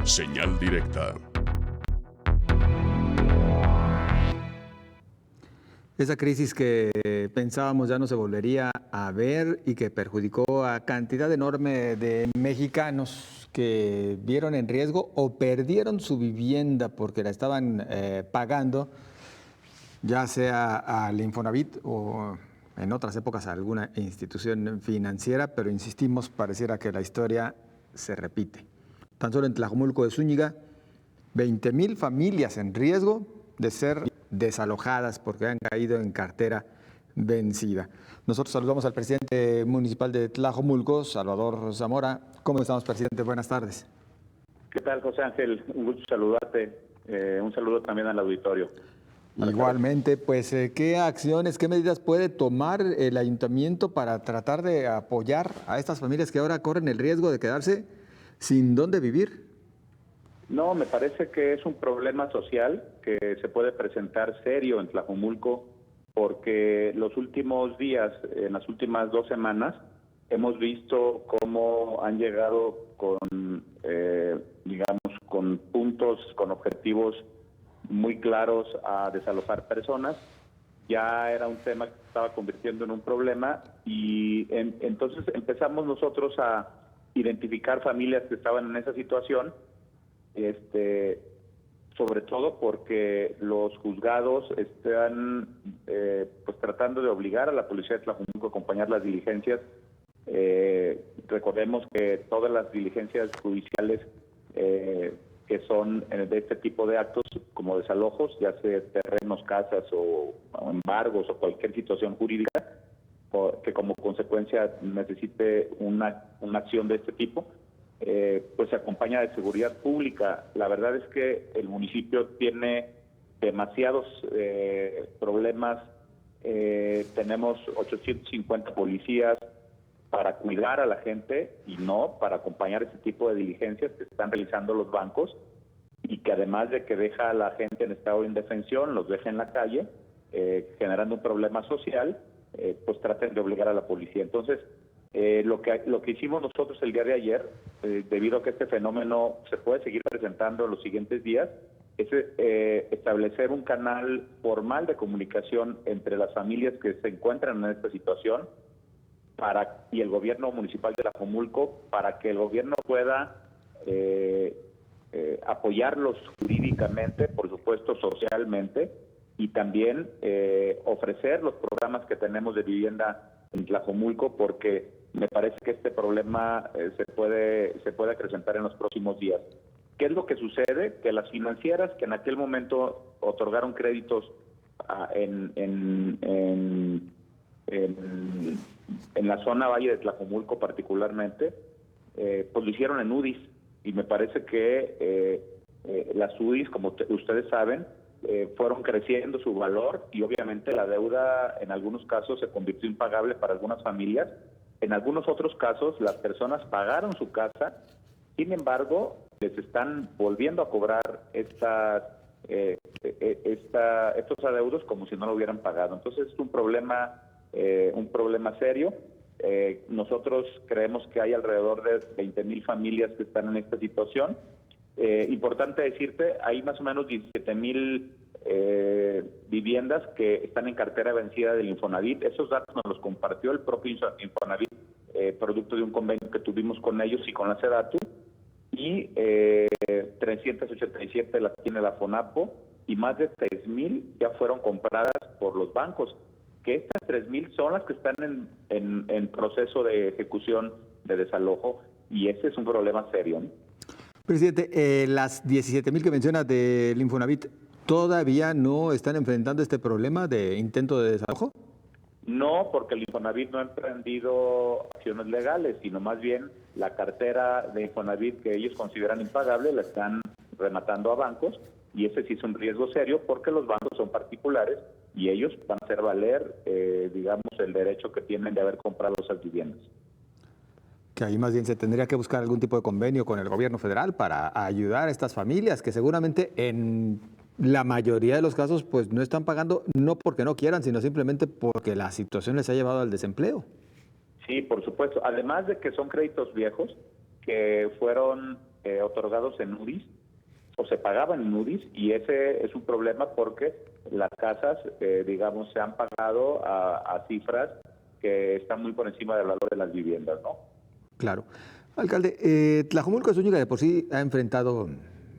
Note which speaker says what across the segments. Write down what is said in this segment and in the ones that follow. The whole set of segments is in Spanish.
Speaker 1: Señal directa.
Speaker 2: Esa crisis que pensábamos ya no se volvería a ver y que perjudicó a cantidad enorme de mexicanos que vieron en riesgo o perdieron su vivienda porque la estaban pagando, ya sea al Infonavit o en otras épocas a alguna institución financiera, pero insistimos, pareciera que la historia se repite. Tan solo en Tlajomulco de Zúñiga, 20,000 familias en riesgo de ser desalojadas porque han caído en cartera vencida. Nosotros saludamos al presidente municipal de Tlajomulco, Salvador Zamora. ¿Cómo estamos, presidente? Buenas tardes.
Speaker 3: ¿Qué tal, José Ángel? Un gusto saludarte. Un saludo también al auditorio.
Speaker 2: Igualmente, pues, ¿qué acciones, qué medidas puede tomar el ayuntamiento para tratar de apoyar a estas familias que ahora corren el riesgo de quedarse sin dónde vivir?
Speaker 3: No, me parece que es un problema social que se puede presentar serio en Tlajomulco porque los últimos días, en las últimas 2 semanas, hemos visto cómo han llegado con, digamos, con puntos, con objetivos muy claros a desalojar personas. Ya era un tema que se estaba convirtiendo en un problema y entonces empezamos nosotros a identificar familias que estaban en esa situación, sobre todo porque los juzgados están pues tratando de obligar a la policía de Tlajomulco a acompañar las diligencias. Recordemos que todas las diligencias judiciales que son de este tipo de actos como desalojos, ya sea terrenos, casas o embargos o cualquier situación jurídica que como consecuencia necesite una acción de este tipo, pues se acompaña de seguridad pública. La verdad es que el municipio tiene demasiados problemas. Tenemos 850 policías para cuidar a la gente y no para acompañar ese tipo de diligencias que están realizando los bancos y que además de que deja a la gente en estado de indefensión, los deja en la calle, generando un problema social, pues traten de obligar a la policía. Entonces, lo que hicimos nosotros el día de ayer, debido a que este fenómeno se puede seguir presentando en los siguientes días, es establecer un canal formal de comunicación entre las familias que se encuentran en esta situación y el gobierno municipal de Tlajomulco, para que el gobierno pueda apoyarlos jurídicamente, por supuesto socialmente, y también ofrecer los programas que tenemos de vivienda en Tlajomulco, porque me parece que este problema se puede acrecentar en los próximos días. ¿Qué es lo que sucede? Que las financieras que en aquel momento otorgaron créditos en la zona Valle de Tlajomulco particularmente, pues lo hicieron en UDIs, y me parece que las UDIs, como ustedes saben, fueron creciendo su valor y obviamente la deuda en algunos casos se convirtió impagable para algunas familias. En algunos otros casos las personas pagaron su casa, sin embargo les están volviendo a cobrar estos adeudos como si no lo hubieran pagado. Entonces es un problema serio. Nosotros creemos que hay alrededor de 20,000 familias que están en esta situación. Importante decirte, hay más o menos 17,000 viviendas que están en cartera vencida del Infonavit. Esos datos nos los compartió el propio Infonavit, producto de un convenio que tuvimos con ellos y con la SEDATU, y 387 las tiene la FONAPO, y más de 3,000 ya fueron compradas por los bancos, que estas 3,000 son las que están en proceso de ejecución de desalojo, y ese es un problema serio, ¿no?
Speaker 2: Presidente, las 17,000 que menciona del Infonavit, ¿todavía no están enfrentando este problema de intento de desalojo?
Speaker 3: No, porque el Infonavit no ha emprendido acciones legales, sino más bien la cartera de Infonavit que ellos consideran impagable la están rematando a bancos, y ese sí es un riesgo serio porque los bancos son particulares y ellos van a hacer valer, digamos, el derecho que tienen de haber comprado esas viviendas.
Speaker 2: Que ahí más bien se tendría que buscar algún tipo de convenio con el gobierno federal para ayudar a estas familias que seguramente en la mayoría de los casos pues no están pagando, no porque no quieran, sino simplemente porque la situación les ha llevado al desempleo.
Speaker 3: Sí, por supuesto. Además de que son créditos viejos que fueron otorgados en UDIs o se pagaban en UDIs, y ese es un problema porque las casas, digamos, se han pagado a cifras que están muy por encima del valor de las viviendas, ¿no?
Speaker 2: Claro. Alcalde, Tlajomulco de Zúñiga de por sí ha enfrentado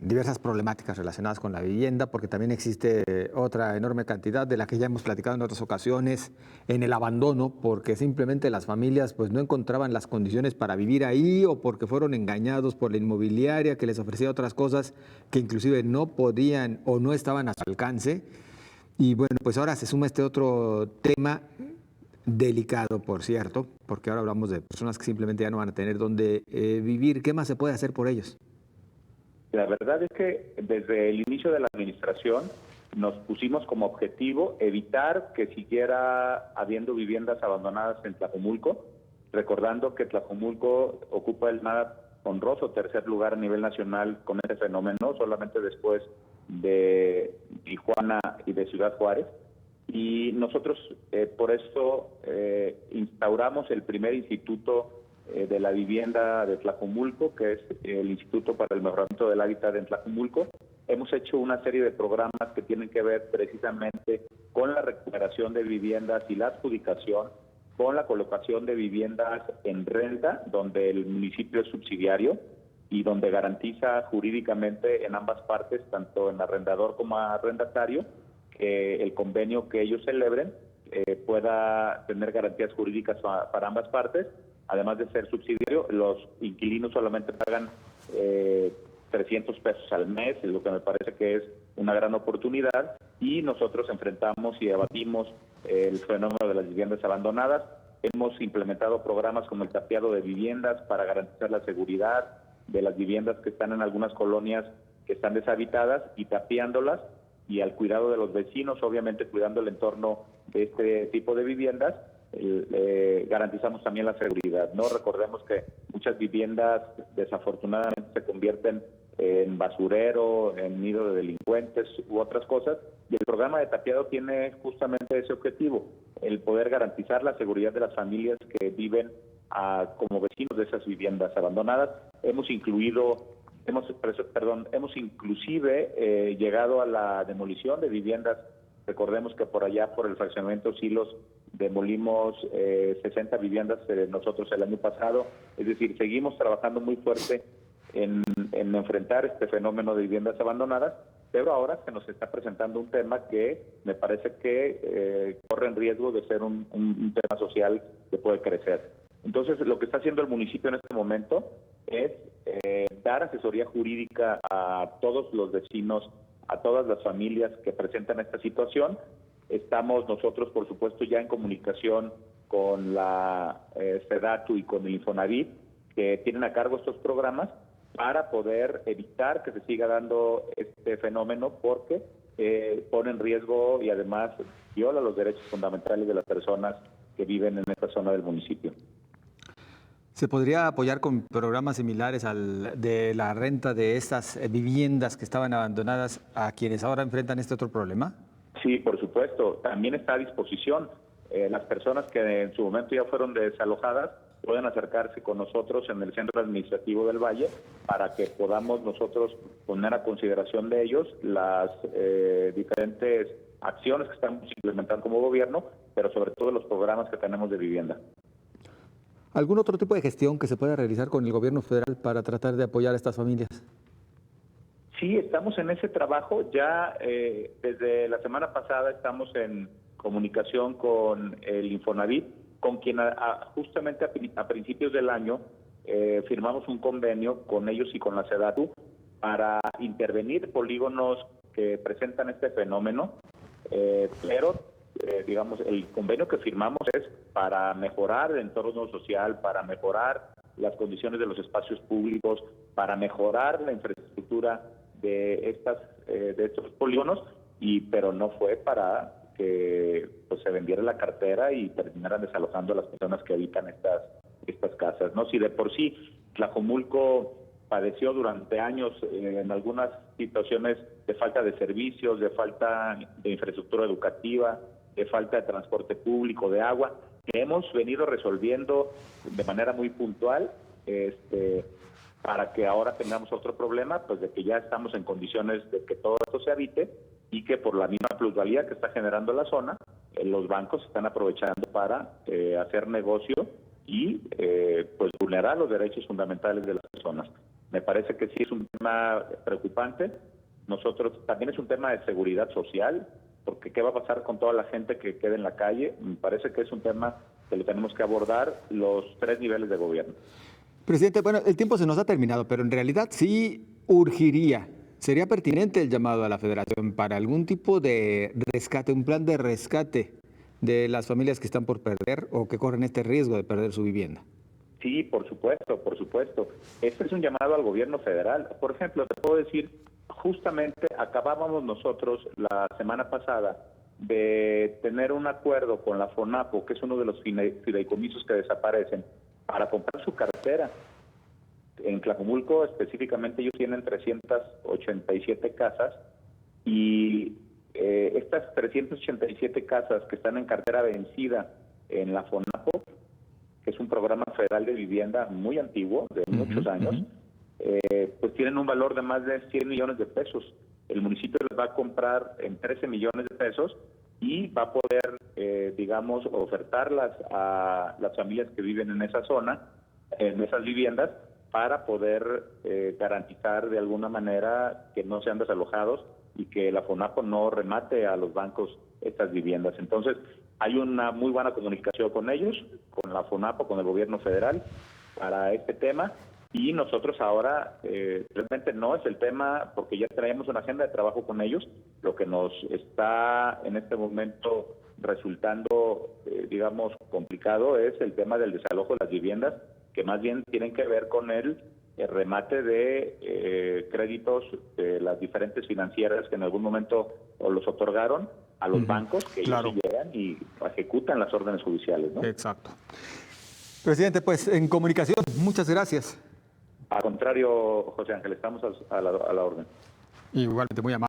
Speaker 2: diversas problemáticas relacionadas con la vivienda, porque también existe otra enorme cantidad de la que ya hemos platicado en otras ocasiones, en el abandono, porque simplemente las familias pues no encontraban las condiciones para vivir ahí o porque fueron engañados por la inmobiliaria que les ofrecía otras cosas que inclusive no podían o no estaban a su alcance. Y bueno, pues ahora se suma este otro tema delicado, por cierto, porque ahora hablamos de personas que simplemente ya no van a tener dónde vivir. ¿Qué más se puede hacer por ellos?
Speaker 3: La verdad es que desde el inicio de la administración nos pusimos como objetivo evitar que siguiera habiendo viviendas abandonadas en Tlajomulco, recordando que Tlajomulco ocupa el nada honroso tercer lugar a nivel nacional con este fenómeno, solamente después de Tijuana y de Ciudad Juárez. Y nosotros por eso instauramos el primer instituto de la vivienda de Tlajomulco, que es el Instituto para el Mejoramiento del Hábitat en Tlajomulco. Hemos hecho una serie de programas que tienen que ver precisamente con la recuperación de viviendas y la adjudicación, con la colocación de viviendas en renta, donde el municipio es subsidiario y donde garantiza jurídicamente en ambas partes, tanto en arrendador como arrendatario, que el convenio que ellos celebren pueda tener garantías jurídicas para ambas partes. Además de ser subsidiario, los inquilinos solamente pagan 300 pesos al mes, lo que me parece que es una gran oportunidad, y nosotros enfrentamos y abatimos el fenómeno de las viviendas abandonadas. Hemos implementado programas como el tapiado de viviendas para garantizar la seguridad de las viviendas que están en algunas colonias que están deshabitadas, y tapiándolas, y al cuidado de los vecinos, obviamente cuidando el entorno de este tipo de viviendas, garantizamos también la seguridad, ¿no? Recordemos que muchas viviendas desafortunadamente se convierten en basurero, en nido de delincuentes u otras cosas, y el programa de tapiado tiene justamente ese objetivo, el poder garantizar la seguridad de las familias que viven como vecinos de esas viviendas abandonadas. Hemos inclusive llegado a la demolición de viviendas. Recordemos que por allá, por el fraccionamiento Silos, demolimos 60 viviendas nosotros el año pasado. Es decir, seguimos trabajando muy fuerte en enfrentar este fenómeno de viviendas abandonadas, pero ahora se nos está presentando un tema que me parece que corre en riesgo de ser un tema social que puede crecer. Entonces, lo que está haciendo el municipio en este momento es dar asesoría jurídica a todos los vecinos, a todas las familias que presentan esta situación. Estamos nosotros, por supuesto, ya en comunicación con la SEDATU y con el Infonavit, que tienen a cargo estos programas, para poder evitar que se siga dando este fenómeno, porque pone en riesgo y además viola los derechos fundamentales de las personas que viven en esta zona del municipio.
Speaker 2: ¿Se podría apoyar con programas similares al de la renta de estas viviendas que estaban abandonadas a quienes ahora enfrentan este otro problema?
Speaker 3: Sí, por supuesto. También está a disposición. Las personas que en su momento ya fueron desalojadas pueden acercarse con nosotros en el Centro Administrativo del Valle para que podamos nosotros poner a consideración de ellos las diferentes acciones que estamos implementando como gobierno, pero sobre todo los programas que tenemos de vivienda.
Speaker 2: ¿Algún otro tipo de gestión que se pueda realizar con el gobierno federal para tratar de apoyar a estas familias?
Speaker 3: Sí, estamos en ese trabajo. Ya desde la semana pasada estamos en comunicación con el Infonavit, con quien justamente a principios del año firmamos un convenio con ellos y con la SEDATU para intervenir polígonos que presentan este fenómeno, pero digamos, el convenio que firmamos es para mejorar el entorno social, para mejorar las condiciones de los espacios públicos, para mejorar la infraestructura de estos polígonos, pero no fue para que pues se vendiera la cartera y terminaran desalojando a las personas que habitan estas casas, ¿no? Si de por sí Tlajomulco padeció durante años en algunas situaciones de falta de servicios, de falta de infraestructura educativa, de falta de transporte público, de agua, que hemos venido resolviendo de manera muy puntual. para que ahora tengamos otro problema, pues de que ya estamos en condiciones de que todo esto se habite y que por la misma plusvalía que está generando la zona, los bancos están aprovechando para hacer negocio y pues vulnerar los derechos fundamentales de las personas. Me parece que sí es un tema preocupante. Nosotros también es un tema de seguridad social, porque ¿qué va a pasar con toda la gente que quede en la calle? Me parece que es un tema que lo tenemos que abordar los 3 niveles de gobierno.
Speaker 2: Presidente, bueno, el tiempo se nos ha terminado, pero en realidad sí urgiría, sería pertinente el llamado a la Federación para algún tipo de rescate, un plan de rescate de las familias que están por perder o que corren este riesgo de perder su vivienda.
Speaker 3: Sí, por supuesto, por supuesto. Este es un llamado al gobierno federal. Por ejemplo, te puedo decir, justamente acabábamos nosotros la semana pasada de tener un acuerdo con la FONAPO, que es uno de los fideicomisos que desaparecen, para comprar su cartera. En Tlajomulco específicamente ellos tienen 387 casas y estas 387 casas que están en cartera vencida en la FONAPO, que es un programa federal de vivienda muy antiguo, de muchos años, pues tienen un valor de más de 100 millones de pesos. El municipio les va a comprar en 13 millones de pesos y va a poder, digamos, ofertarlas a las familias que viven en esa zona, en esas viviendas, para poder garantizar de alguna manera que no sean desalojados y que la FONAPO no remate a los bancos estas viviendas. Entonces, hay una muy buena comunicación con ellos, con la FONAPO, con el gobierno federal, para este tema. Y nosotros ahora, realmente no es el tema, porque ya traemos una agenda de trabajo con ellos. Lo que nos está en este momento resultando, digamos, complicado es el tema del desalojo de las viviendas, que más bien tienen que ver con el remate de créditos de las diferentes financieras que en algún momento los otorgaron a los bancos, que ellos llegan y ejecutan las órdenes judiciales, ¿no?
Speaker 2: Exacto. Presidente, pues en comunicación, muchas gracias.
Speaker 3: Al contrario, José Ángel, estamos a la orden.
Speaker 2: Igualmente, muy amable.